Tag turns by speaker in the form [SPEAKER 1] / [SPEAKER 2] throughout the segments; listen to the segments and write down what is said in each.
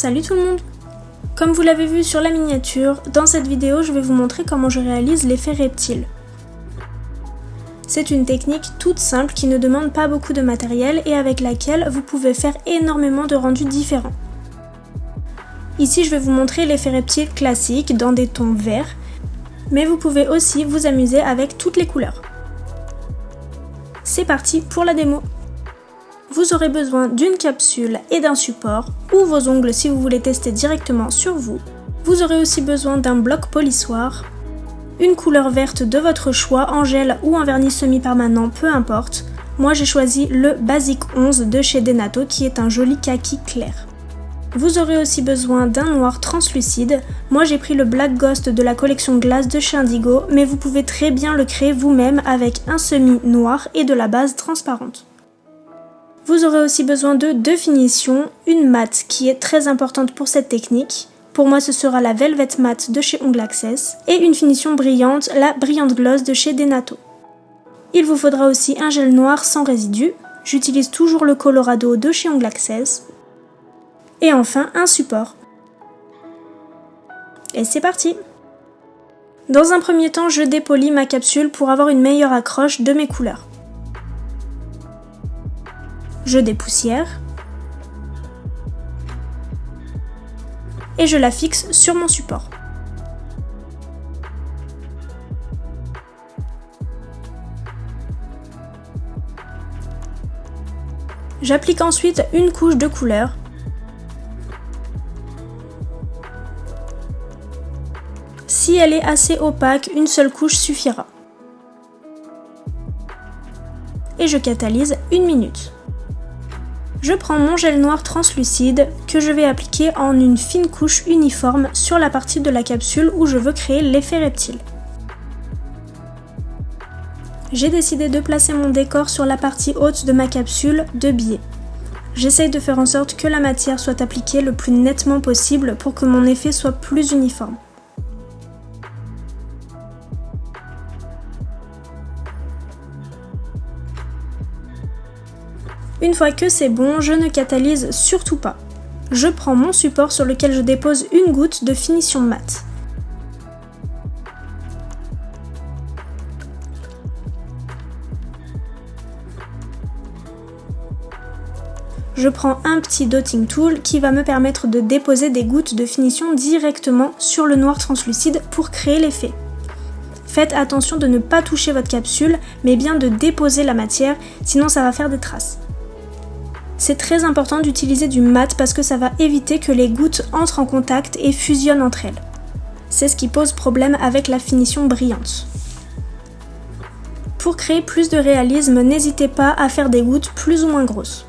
[SPEAKER 1] Salut tout le monde! Comme vous l'avez vu sur la miniature, dans cette vidéo je vais vous montrer comment je réalise l'effet reptile. C'est une technique toute simple qui ne demande pas beaucoup de matériel et avec laquelle vous pouvez faire énormément de rendus différents. Ici je vais vous montrer l'effet reptile classique dans des tons verts, mais vous pouvez aussi vous amuser avec toutes les couleurs. C'est parti pour la démo! Vous aurez besoin d'une capsule et d'un support, ou vos ongles si vous voulez tester directement sur vous. Vous aurez aussi besoin d'un bloc polissoir, une couleur verte de votre choix, en gel ou en vernis semi-permanent, peu importe. Moi j'ai choisi le Basic 11 de chez Denato qui est un joli kaki clair. Vous aurez aussi besoin d'un noir translucide. Moi j'ai pris le Black Ghost de la collection Glace de chez Indigo, mais vous pouvez très bien le créer vous-même avec un semi noir et de la base transparente. Vous aurez aussi besoin de deux finitions, une matte qui est très importante pour cette technique. Pour moi ce sera la Velvet Matte de chez Ongle Access et une finition brillante, la Brilliant Gloss de chez Denato. Il vous faudra aussi un gel noir sans résidus, j'utilise toujours le Colorado de chez Ongle Access. Et enfin un support. Et c'est parti! Dans un premier temps, je dépolis ma capsule pour avoir une meilleure accroche de mes couleurs. Je dépoussière et je la fixe sur mon support. J'applique ensuite une couche de couleur. Si elle est assez opaque, une seule couche suffira. Et je catalyse 1 minute. Je prends mon gel noir translucide que je vais appliquer en une fine couche uniforme sur la partie de la capsule où je veux créer l'effet reptile. J'ai décidé de placer mon décor sur la partie haute de ma capsule de biais. J'essaye de faire en sorte que la matière soit appliquée le plus nettement possible pour que mon effet soit plus uniforme. Une fois que c'est bon, je ne catalyse surtout pas. Je prends mon support sur lequel je dépose une goutte de finition mat. Je prends un petit dotting tool qui va me permettre de déposer des gouttes de finition directement sur le noir translucide pour créer l'effet. Faites attention de ne pas toucher votre capsule, mais bien de déposer la matière, sinon ça va faire des traces. C'est très important d'utiliser du mat parce que ça va éviter que les gouttes entrent en contact et fusionnent entre elles. C'est ce qui pose problème avec la finition brillante. Pour créer plus de réalisme, n'hésitez pas à faire des gouttes plus ou moins grosses.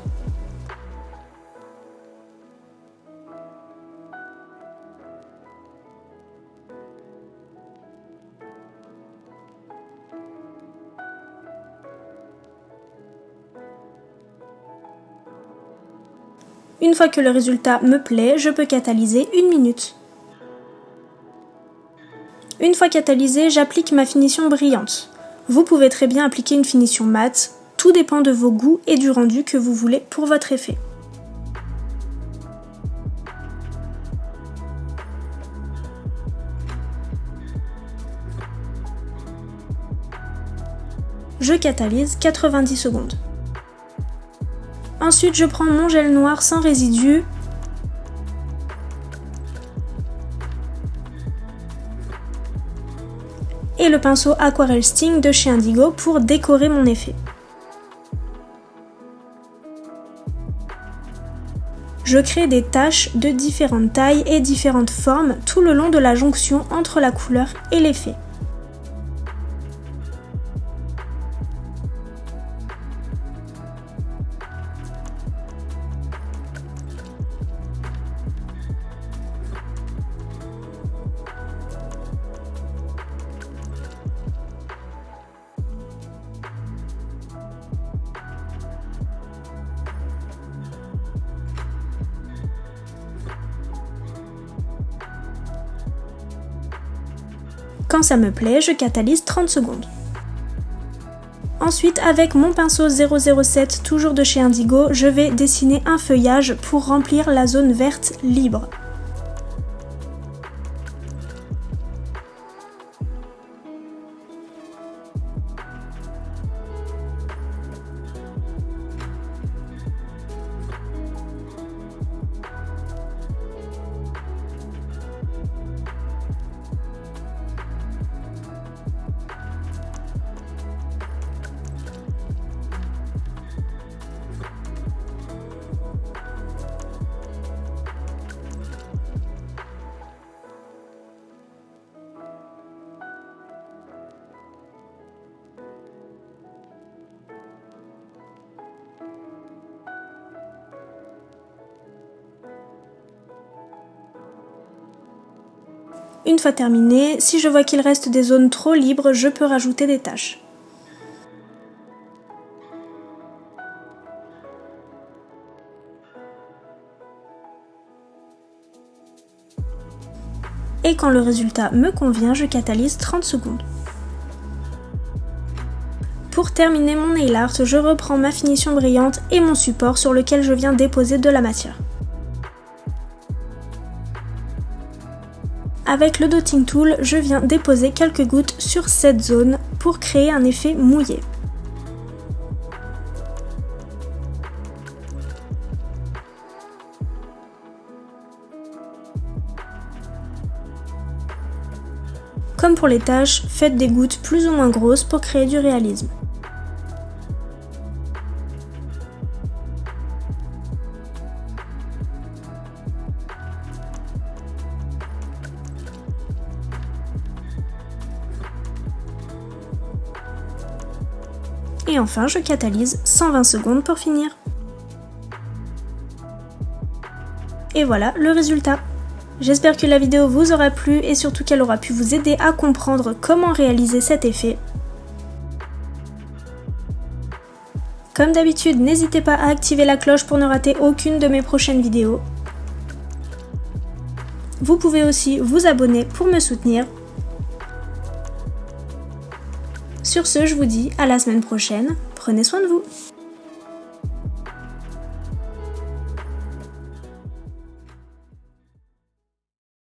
[SPEAKER 1] Une fois que le résultat me plaît, je peux catalyser 1 minute. Une fois catalysé, j'applique ma finition brillante. Vous pouvez très bien appliquer une finition mate, tout dépend de vos goûts et du rendu que vous voulez pour votre effet. Je catalyse 90 secondes. Ensuite, je prends mon gel noir sans résidus et le pinceau Aquarelle Sting de chez Indigo pour décorer mon effet. Je crée des taches de différentes tailles et différentes formes tout le long de la jonction entre la couleur et l'effet. Quand ça me plaît, je catalyse 30 secondes. Ensuite, avec mon pinceau 007, toujours de chez Indigo, je vais dessiner un feuillage pour remplir la zone verte libre. Une fois terminé, si je vois qu'il reste des zones trop libres, je peux rajouter des taches. Et quand le résultat me convient, je catalyse 30 secondes. Pour terminer mon nail art, je reprends ma finition brillante et mon support sur lequel je viens déposer de la matière. Avec le dotting tool, je viens déposer quelques gouttes sur cette zone pour créer un effet mouillé. Comme pour les taches, faites des gouttes plus ou moins grosses pour créer du réalisme. Et enfin, je catalyse 120 secondes pour finir. Et voilà le résultat. J'espère que la vidéo vous aura plu et surtout qu'elle aura pu vous aider à comprendre comment réaliser cet effet. Comme d'habitude, n'hésitez pas à activer la cloche pour ne rater aucune de mes prochaines vidéos. Vous pouvez aussi vous abonner pour me soutenir. Sur ce, je vous dis à la semaine prochaine. Prenez soin de vous.